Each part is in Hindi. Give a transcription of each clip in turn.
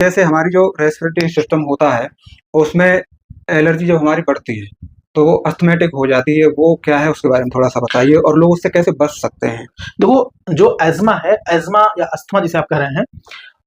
जैसे हमारी जो रेस्पिरेटरी सिस्टम होता है, उसमें एलर्जी जब हमारी बढ़ती है, तो वो अस्थमैटिक हो जाती है, वो क्या है उसके बारे में थोड़ा-सा बताइए और लोग उससे कैसे बच सकते हैं? देखो, जो एज़मा है, एज़मा या अस्थमा जिसे आप कह रहे हैं,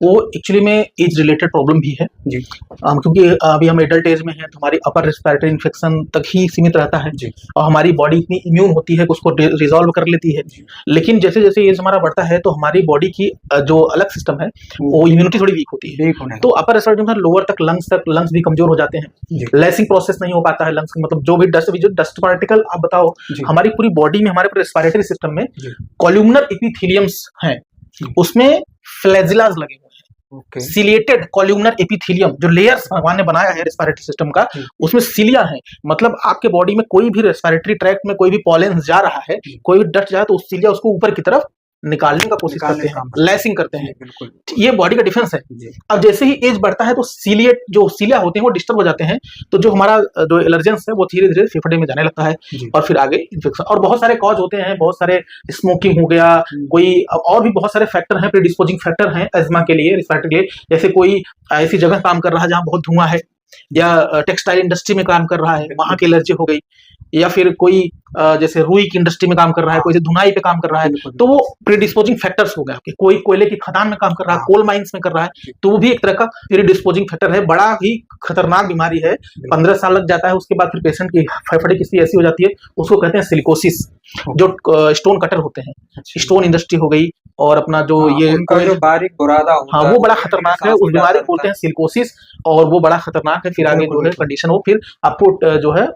वो एक्चुअली में एज रिलेटेड प्रॉब्लम भी है। जी। क्योंकि अभी हम एडल्ट एज में हैं, तो हमारी अपर रेस्पिरेटरी इन्फेक्शन तक ही सीमित रहता है जी। और हमारी बॉडी इतनी इम्यून होती है कि उसको रिज़ॉल्व कर लेती है। लेकिन जैसे-जैसे एज हमारा बढ़ता है, तो हमारी बॉडी की जो अलग सिस्टम है, वो इम्यूनिटी थोड़ी वीक होती है। वीक होने तो अपर रेस्पिरेटरी में लोअर तक लंग्स भी कमज़ोर हो जाते हैं। जी। लेसिंग प्रोसेस नहीं हो पाता है लंग्स का, मतलब जो भी डस्ट पार्टिकल आप बताओ, जी। हमारी पूरी बॉडी में, हमारे पूरे रेस्पिरेटरी सिस्टम में जी। कॉलमनर एपिथेलियम्स हैं, उसमें फ्लैजिलास लगे हुए हैं। ओके। सिलिएटेड कॉलमनर एपिथेलियम, जो लेयर्स भगवान ने बनाया है रेस्पिरेटरी सिस्टम का, उसमें सिलिया है। मतलब आपके बॉडी में कोई भी रेस्पिरेटरी ट्रैक्ट में कोई भी पॉलन जा रहा है, कोई भी डस्ट जाए, तो उस सिलिया उसको ऊपर की तरफ निकालने का कोशिश करते हैं, लेसिंग करते हैं। बिल्कुल। ये बॉडी का डिफेंस है। जी। अब जैसे ही एज बढ़ता है, तो जो सिलिया होते हैं वो डिस्टर्ब हो जाते हैं, तो जो हमारा जो एलर्जेंस है वो धीरे-धीरे फेफड़े में जाने लगता है जी। और फिर आगे इन्फेक्शन। और बहुत सारे कॉज होते हैं, बहुत सारे स्मोकिंग हो गया, कोई और भी बहुत सारे फैक्टर हैं, प्रीडिस्पोजिंग फैक्टर हैं एज़मा के लिए, रेस्पिरेटरी के लिए। जैसे कोई ऐसी जगह काम कर रहा है जहाँ बहुत धुआं है, या टेक्सटाइल इंडस्ट्री में काम कर रहा है, वहाँ की एलर्जी हो गई, या फिर कोई जैसे रुई की इंडस्ट्री में काम कर रहा है, कोई धुनाई पे काम कर रहा है, तो वो प्रीडिस्पोजिंग फैक्टर्स हो गए आपके। कोई कोयले की खदान में काम कर रहा है, कोल माइंस में कर रहा है, तो वो भी एक तरह का प्रीडिस्पोजिंग फैक्टर है। बड़ा ही खतरनाक बीमारी है, 15 साल लग जाता है, उसके बाद फिर पेशेंट की फेफड़े की स्थिति ऐसी हो जाती है, उसको कहते हैं सिलिकोसिस, जो स्टोन कटर होते हैं। स्टोन इंडस्ट्री हो गई, और अपना जो ये उनका जो बारीक बुरादा होता हाँ, है, वो बड़ा खतरनाक है। उस बीमारी को बोलते हैं सिलिकोसिस, और वो बड़ा खतरनाक है। फिर आगे जो है कंडीशन, वो फिर आपको जो है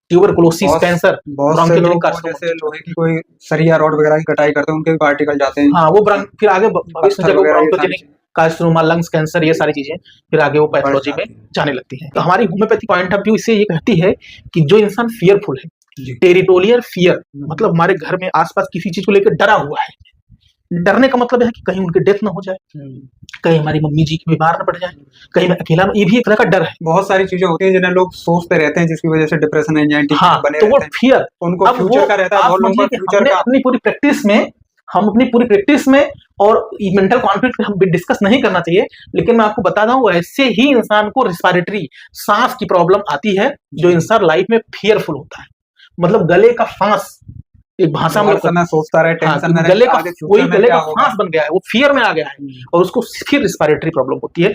ट्यूबरकुलोसिस, कैंसर, बहुत से लोग जैसे लोहे की कोई सरिया रॉड वगैरह की कटाई करते हैं, उनके भी पार्टिकल जाते हैं। हाँ, वो फिर आगे भविष्य में जब ब्रोंकोजेनिक कार्सिनोमा, लंग्स कैंसर, ये सारी चीजें फिर आगे वो पैथोलॉजी में जाने लगती हैं। तो हमारी होम्योपैथी पॉइंट ऑफ व्यू इससे ये कहती है कि जो इंसान फियरफुल है, टेरिटोरियल फियर, मतलब हमारे घर में आसपास किसी चीज को लेकर डरा हुआ है। डरने का मतलब है कि कहीं उनकी डेथ ना हो जाए, कहीं हमारी मम्मी जी की बीमार ना पड़ जाए, कहीं मैं अकेला, ये भी एक तरह का डर है। बहुत सारी चीजें होती हैं जिन्हें लोग सोचते रहते हैं, जिसकी वजह से डिप्रेशन, एंजाइटी बने तो वो रहते हैं। फियर उनको फ्यूचर का रहता है, बहुत लोगों का फ्यूचर का। अपनी पूरी प्रैक्टिस में और मेंटल कॉन्फ्लिक्ट हम डिस्कस नहीं करना चाहिए, लेकिन मैं आपको बता दूं, ऐसे ही इंसान को रेस्पिरेटरी, सांस की प्रॉब्लम आती है, जो इंसान लाइफ में फियरफुल होता है। मतलब गले का फांस, एक भाषा में सोचता रहे, टेंशन में गले का फांस बन गया है, वो फियर में आ गया है, और उसको फिर रेस्पिरेटरी प्रॉब्लम होती है।